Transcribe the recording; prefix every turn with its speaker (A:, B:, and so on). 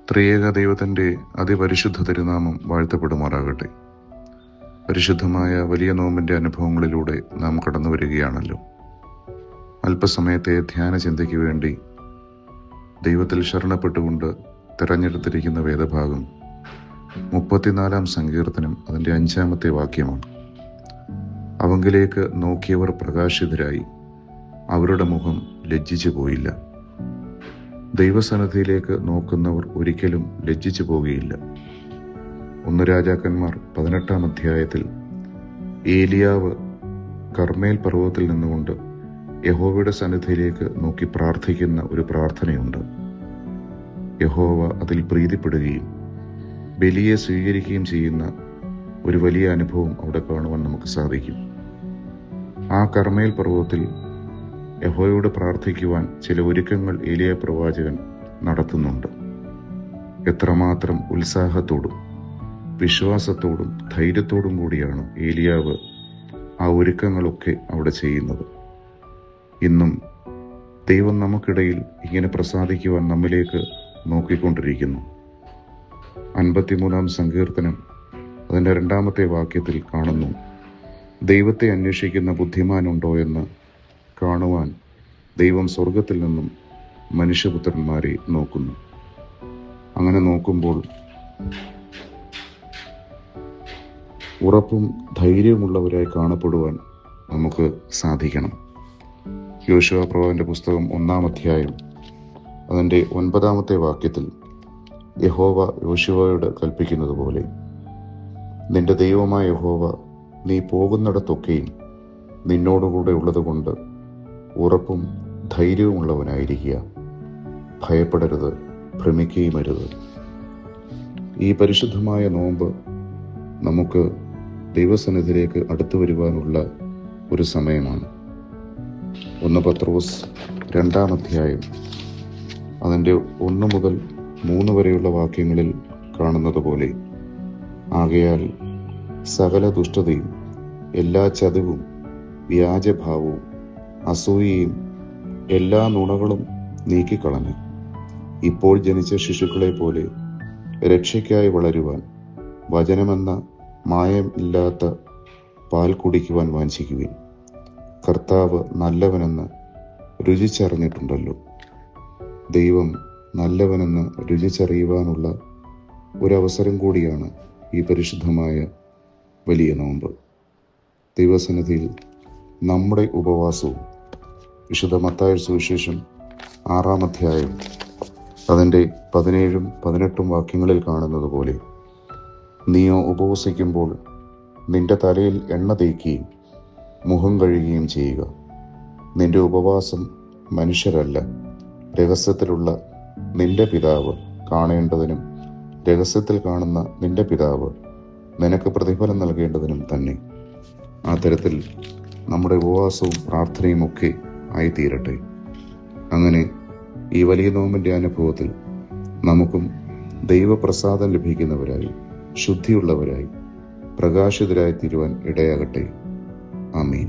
A: ത്രിയേക ദൈവത്തിൻ്റെ അതിപരിശുദ്ധ തിരുനാമം വാഴ്ത്തപ്പെടുമാറാകട്ടെ. പരിശുദ്ധമായ വലിയ നോമ്പിൻ്റെ അനുഭവങ്ങളിലൂടെ നാം കടന്നു വരികയാണല്ലോ. അല്പസമയത്തെ ധ്യാന ചിന്തയ്ക്ക് വേണ്ടി ദൈവത്തിൽ ശരണപ്പെട്ടുകൊണ്ട് തിരഞ്ഞെടുത്തിരിക്കുന്ന വേദഭാഗം 34-ാം സങ്കീർത്തനം അതിൻ്റെ 5-ാമത്തെ വാക്യമാണ്. അവങ്കിലേക്ക് നോക്കിയവർ പ്രകാശിതരായി, അവരുടെ മുഖം ലജ്ജിച്ചു പോയില്ല. ദൈവസന്നിധിയിലേക്ക് നോക്കുന്നവർ ഒരിക്കലും ലജ്ജിച്ചു പോകുകയില്ല. 1 രാജാക്കന്മാർ 18-ാം അധ്യായത്തിൽ ഏലിയാവ് കർമ്മേൽ പർവ്വതത്തിൽ നിന്നുകൊണ്ട് യഹോവയുടെ സന്നിധിയിലേക്ക് നോക്കി പ്രാർത്ഥിക്കുന്ന ഒരു പ്രാർത്ഥനയുണ്ട്. യഹോവ അതിൽ പ്രീതിപ്പെടുകയും ബലിയെ സ്വീകരിക്കുകയും ചെയ്യുന്ന ഒരു വലിയ അനുഭവം അവിടെ കാണുവാൻ നമുക്ക് സാധിക്കും. ആ കർമ്മേൽ പർവ്വതത്തിൽ യഹോവയോട് പ്രാർത്ഥിക്കുവാൻ ചില ഒരുക്കങ്ങൾ ഏലിയ പ്രവാചകൻ നടത്തുന്നുണ്ട്. എത്രമാത്രം ഉത്സാഹത്തോടും വിശ്വാസത്തോടും ധൈര്യത്തോടും കൂടിയാണ് ഏലിയാവ് ആ ഒരുക്കങ്ങളൊക്കെ അവിടെ ചെയ്യുന്നത്. ഇന്നും ദൈവം നമുക്കിടയിൽ ഇങ്ങനെ പ്രസാദിക്കുവാൻ നമ്മിലേക്ക് നോക്കിക്കൊണ്ടിരിക്കുന്നു. 53-ാം സങ്കീർത്തനം അതിൻ്റെ 2-ാമത്തെ വാക്യത്തിൽ കാണുന്നു, ദൈവത്തെ അന്വേഷിക്കുന്ന ബുദ്ധിമാനുണ്ടോ എന്ന് കാണുവാൻ ദൈവം സ്വർഗത്തിൽ നിന്നും മനുഷ്യപുത്രന്മാരെ നോക്കുന്നു. അങ്ങനെ നോക്കുമ്പോൾ ഉറപ്പും ധൈര്യവുമുള്ളവരായി കാണപ്പെടുവാൻ നമുക്ക് സാധിക്കണം. യോശുവ പ്രവാചകന്റെ പുസ്തകം 1-ാം അധ്യായം അതിൻ്റെ 9-ാമത്തെ വാക്യത്തിൽ യഹോവ യോശുവയോട് കൽപ്പിക്കുന്നത് പോലെ, നിന്റെ ദൈവമായ യഹോവ നീ പോകുന്നിടത്തൊക്കെയും നിന്നോടുകൂടെ ഉള്ളതുകൊണ്ട് ഉറപ്പും ധൈര്യവുമുള്ളവനായിരിക്കുക. ഭയപ്പെടരുത്, ഭ്രമിക്കുകയുമരുത്. ഈ പരിശുദ്ധമായ നോമ്പ് നമുക്ക് ദൈവസന്നിധിയിലേക്ക് അടുത്തു വരുവാനുള്ള ഒരു സമയമാണ്. 1 പത്രോസ് 2-ാം അധ്യായം അതിൻ്റെ 1 മുതൽ 3 വരെയുള്ള വാക്യങ്ങളിൽ കാണുന്നത് പോലെ, ആകയാൽ സകല ദുഷ്ടതയും എല്ലാ ചതിവും വ്യാജഭാവവും അസൂയയും എല്ലാ നുണകളും നീക്കിക്കളഞ്ഞ് ഇപ്പോൾ ജനിച്ച ശിശുക്കളെ പോലെ രക്ഷയ്ക്കായി വളരുവാൻ വചനമെന്ന മായമില്ലാത്ത പാൽ കുടിക്കുവാൻ വാഞ്ചിക്കുവിൻ. കർത്താവ് നല്ലവനെന്ന് രുചിച്ചറിഞ്ഞിട്ടുണ്ടല്ലോ. ദൈവം നല്ലവനെന്ന് രുചിച്ചറിയുവാനുള്ള ഒരവസരം കൂടിയാണ് ഈ പരിശുദ്ധമായ വലിയ നോമ്പ്. ദൈവസന്നിധിയിൽ നമ്മുടെ ഉപവാസവും വിശുദ്ധ മത്തായി സുവിശേഷം 6-ാം അധ്യായം അതിൻ്റെ 17-ഉം 18-ഉം വാക്യങ്ങളിൽ കാണുന്നത് പോലെ, നീയോ ഉപവസിക്കുമ്പോൾ നിന്റെ തലയിൽ എണ്ണ തേക്കുകയും മുഖം കഴുകുകയും ചെയ്യുക. നിന്റെ ഉപവാസം മനുഷ്യരല്ല, രഹസ്യത്തിലുള്ള നിന്റെ പിതാവ് കാണേണ്ടതിനും രഹസ്യത്തിൽ കാണുന്ന നിന്റെ പിതാവ് നിനക്ക് പ്രതിഫലം നൽകേണ്ടതിനും തന്നെ. ആ തരത്തിൽ നമ്മുടെ ഉപവാസവും പ്രാർത്ഥനയും ഒക്കെ ആയിത്തീരട്ടെ. അങ്ങനെ ഈ വലിയ നോമ്പിൻ്റെ അനുഭവത്തിൽ നമുക്കും ദൈവപ്രസാദം ലഭിക്കുന്നവരായി, ശുദ്ധിയുള്ളവരായി, പ്രകാശിതരായി തീരുവാൻ ഇടയാകട്ടെ. ആമീൻ.